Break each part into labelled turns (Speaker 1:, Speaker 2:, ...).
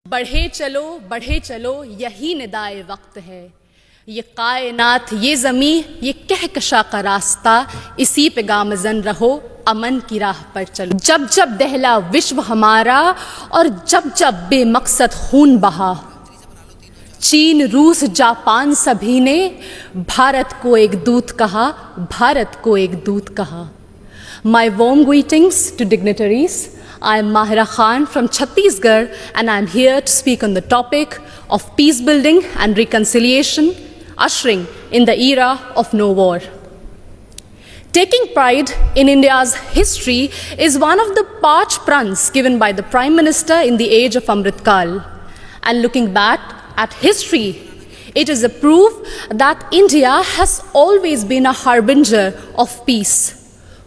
Speaker 1: बढ़े चलो यही निदाए वक्त है। ये कायनात, ये ज़मी, ये कहकशा का रास्ता, इसी पे गामज़न रहो, अमन की राह पर चलो। जब जब दहला विश्व हमारा और जब जब बेमकसद खून बहा, चीन, रूस, जापान सभी ने भारत को एक दूत कहा, भारत को एक दूत कहा। My warm greetings to dignitaries. I am Mahira from Chhatisgarh, and I am here to speak on the topic of peace building and reconciliation, ushering in the era of no war. Taking pride in India's history is one of the parch prans given by the Prime Minister in the age of Amrit Kal. And looking back at history, it is a proof that India has always been a harbinger of peace.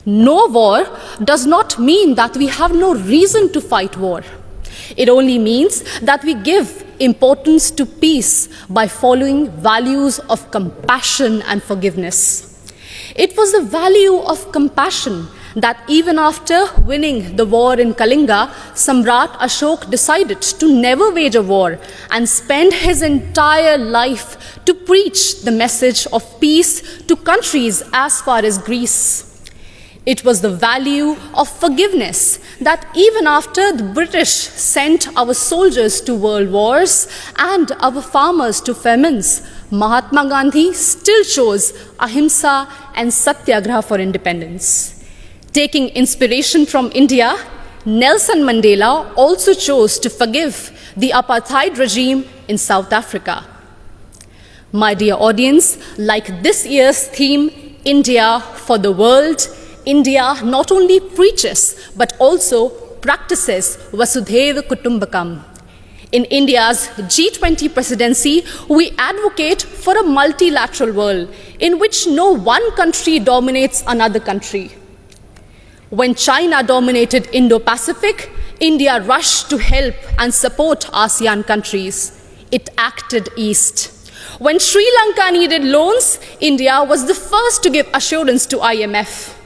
Speaker 1: No war does not mean that we have no reason to fight war. It only means that we give importance to peace by following values of compassion and forgiveness. It was the value of compassion that even after winning the war in Kalinga, Samrat Ashok decided to never wage a war and spend his entire life to preach the message of peace to countries as far as Greece. It was the value of forgiveness that even after the British sent our soldiers to world wars and our farmers to famines, Mahatma Gandhi still chose ahimsa and satyagraha for independence. Taking inspiration from India, Nelson Mandela also chose to forgive the apartheid regime in South Africa. My dear audience, like this year's theme, India for the World, India not only preaches but also practices Vasudhaiva Kutumbakam. In India's G20 presidency, we advocate for a multilateral world in which no one country dominates another country. When China dominated Indo-Pacific, India rushed to help and support ASEAN countries. It acted east. When Sri Lanka needed loans, India was the first to give assurance to IMF.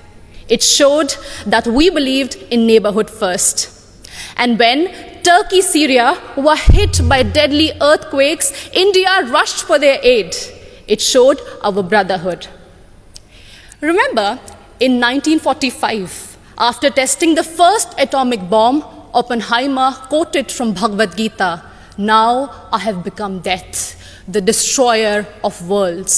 Speaker 1: It showed that we believed in neighborhood first. And when Turkey, Syria were hit by deadly earthquakes, India rushed for their aid. It showed our brotherhood. Remember, in 1945, after testing the first atomic bomb, Oppenheimer quoted from Bhagavad Gita, "Now I have become death, the destroyer of worlds."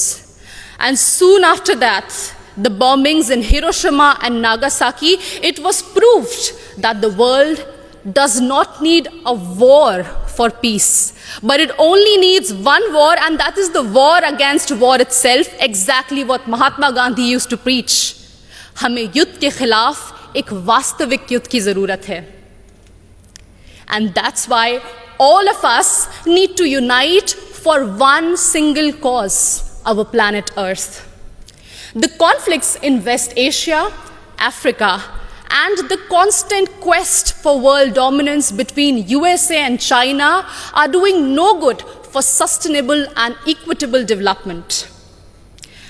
Speaker 1: And soon after that, the bombings in Hiroshima and Nagasaki, it was proved that the world does not need a war for peace, but it only needs one war, and that is the war against war itself, exactly what Mahatma Gandhi used to preach. हमें युद्ध के खिलाफ एक वास्तविक युद्ध की ज़रूरत है. And that's why all of us need to unite for one single cause, our planet Earth. The conflicts in West Asia, Africa, and the constant quest for world dominance between USA and China are doing no good for sustainable and equitable development.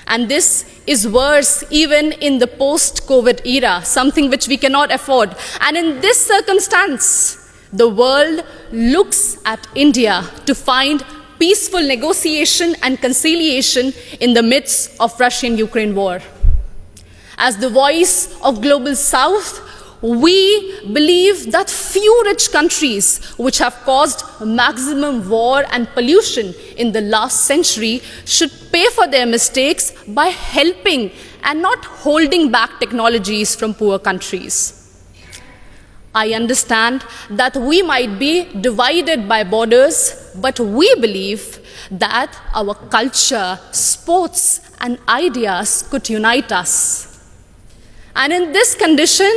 Speaker 1: And this is worse even in the post-COVID era, something which we cannot afford. And in this circumstance, the world looks at India to find peaceful negotiation and conciliation in the midst of Russian-Ukraine war. As the voice of Global South, we believe that few rich countries which have caused maximum war and pollution in the last century should pay for their mistakes by helping and not holding back technologies from poor countries. I understand that we might be divided by borders, but we believe that our culture, sports, and ideas could unite us. And in this condition,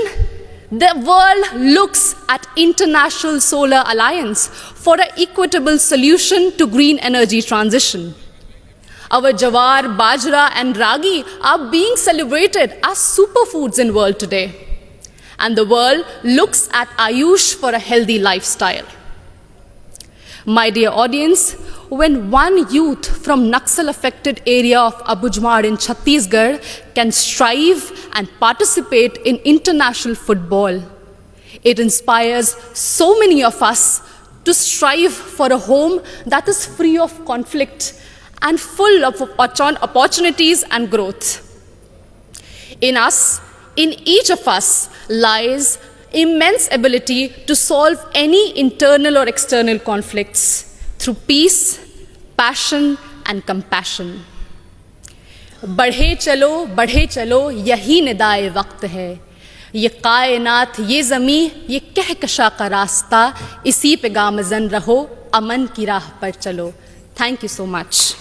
Speaker 1: the world looks at International Solar Alliance for an equitable solution to green energy transition. Our jawar, bajra, and ragi are being celebrated as superfoods in the world today. And the world looks at Ayush for a healthy lifestyle. My dear audience, when one youth from Naxal-affected area of Abujmar in Chhatisgarh can strive and participate in international football, it inspires so many of us to strive for a home that is free of conflict and full of opportunities and growth. In each of us lies immense ability to solve any internal or external conflicts through peace, passion and compassion. बढ़े चलो यही निदाए वक्त है, ये कायनात ये ज़मी ये कहकशा का रास्ता, इसी पे गामज़न रहो, अमन की राह पर चलो. Thank you so much.